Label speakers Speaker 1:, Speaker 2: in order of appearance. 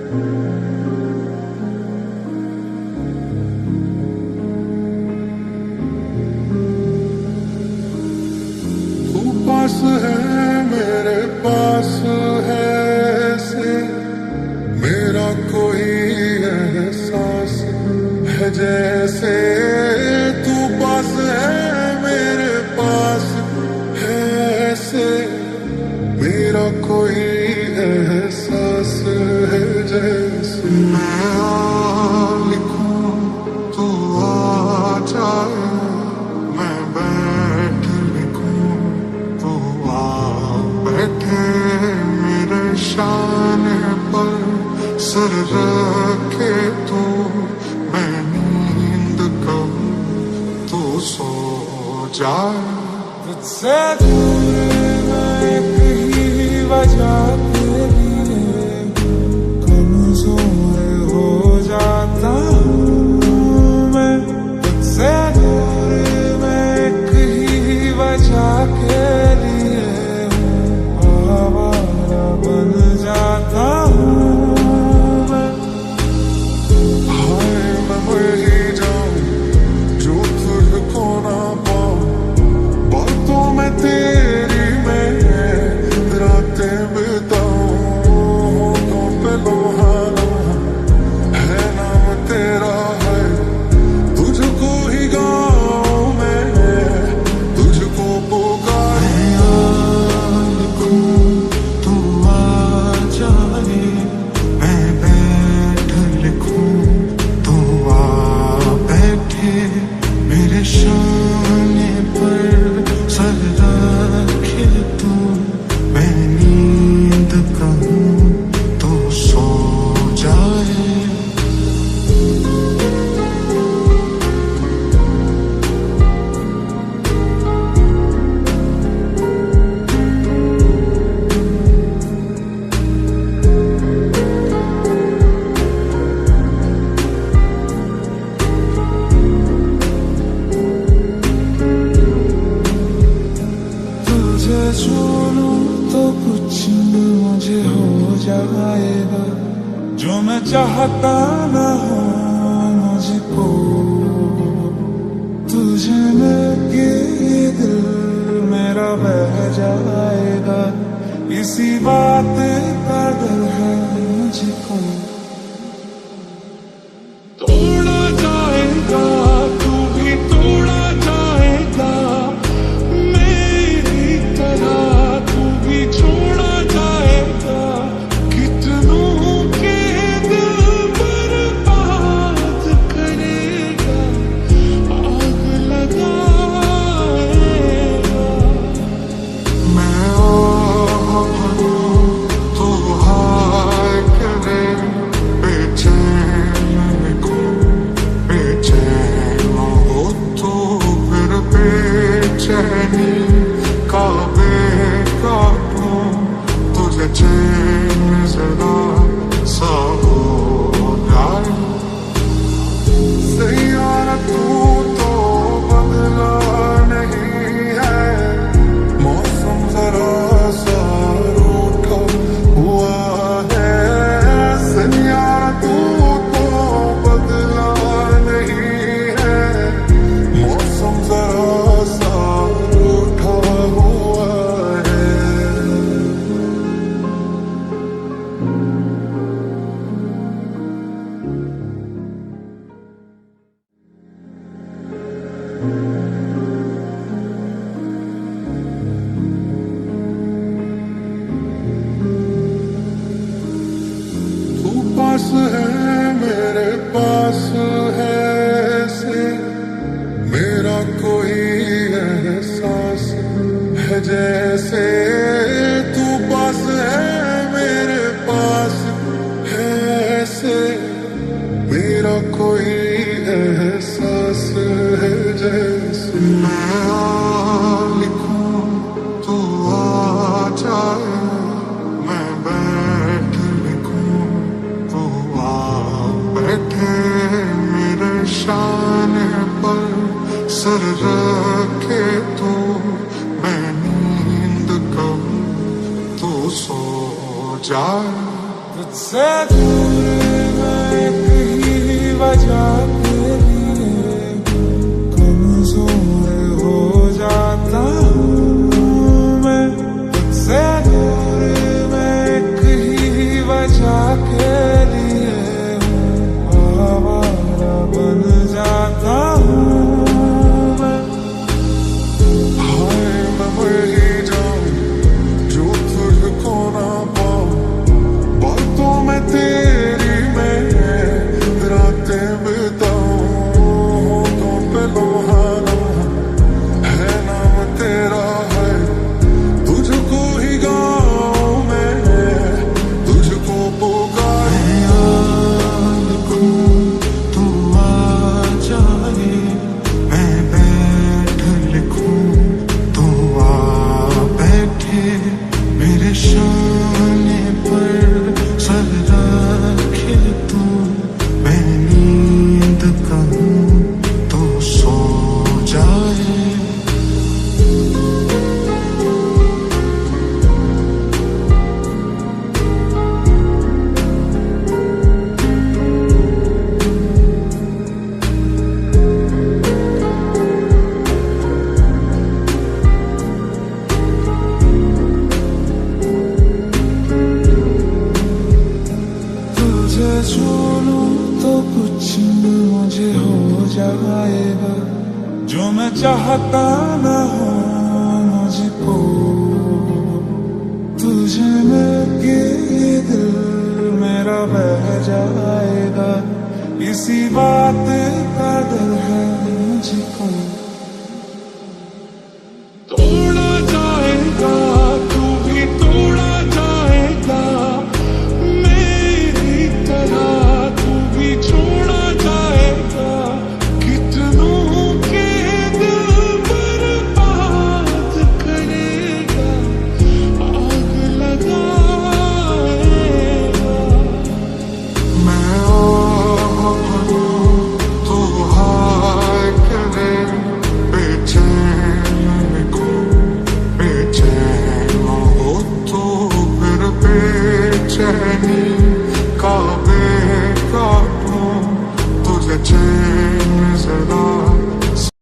Speaker 1: तू पास है मेरे पास है से मेरा कोई एहसास है जैसे तू पास है मेरे पास है से मेरा कोई एहसास है जैसे मैं लिखूं तू आ जाए मैं बैठ लिखूं तू आ बैठे मेरे शान पर सर रखे तू मैं नींद कहूं तू सो जाए तुझसे दूर मैं एक ही वजह के लिए कमजोर हो जाता हूँ मैं तुझसे दूर मैं एक ही वजह के लिए आवारा बन जाता हूँ मैं हाय मैं मर ही जाऊं जो तुझको ना पाऊं बातों में तेरी मैं रातें बिताऊं होठों पे लोहा है नाम तेरा है तुझको ही गाऊं मैं तुझको पुकारूं लिखूं तू आ जाए मैं बैठ लिखूं तू आ बैठे मेरे शाने पर सर रखे तू मैं नींद कहूं तू सो जाए तुझे छोड़ूं तो कुछ मुझे हो जाएगा जो मैं चाहता ना हो मुझको तुझे लेके ये दिल मेरा बह जाएगा इसी बात का डर है मुझको तोड़ा जाएगा तू भी तोड़ा जाएगा मेरी तरह तू भी छोड़ा जाएगा कितनों के दिल बर्बाद करेगा आग लगाएगा मैं भरूं तो हाय करे बेचैन लिखूं बेचैन हो तो फिर बेचैनी का काटूं तुझे चैन जरा सा हो जाए सैयारा तू तो बदला नहीं है मौसम जरा सा रूठा हुआ है सैयारा तू तो बदला नहीं है मौसम जरा सा रूठा हुआ है तू पास है मेरे पास है से मेरा कोई एहसास है जैसे तू पास है मेरे पास है से मेरा कोई एहसास है जैसे मैं लिखूं तू आ जाए मैं बैठ लिखूं तू आ बैठे मेरे शान पर सर रखे तू मैं नींद कहूं तू सो जाए
Speaker 2: तुझसे दूर मैं एक ही वजह के लिए कमजोर हो जाता हूँ मैं। तुझसे दूर मैं एक ही वजह के लिए आवारा बन जाता हूँ मैं।
Speaker 1: हाय मैं मर ही जाऊं जो तुझको ना पाऊं, बातों में तेरी मैं रातें बिताऊं, होठों पे लोहा लोहा है नाम तेरा है, तुझको ही गाऊं मैं, तुझको पुकारूं।
Speaker 2: याद लिखूं तू आ जाए, मैं बैठ लिखूं तू आ बैठे, मेरे शाने पर सर रखे तू, मैं नींद कहूं तो सो जाए। तुझे छू लूं तो कुछ मुझे हो जाएगा, जो मैं चाहता न हो मुझको। तुझे मिलके ये दिल मेरा बह जाएगा, इसी बात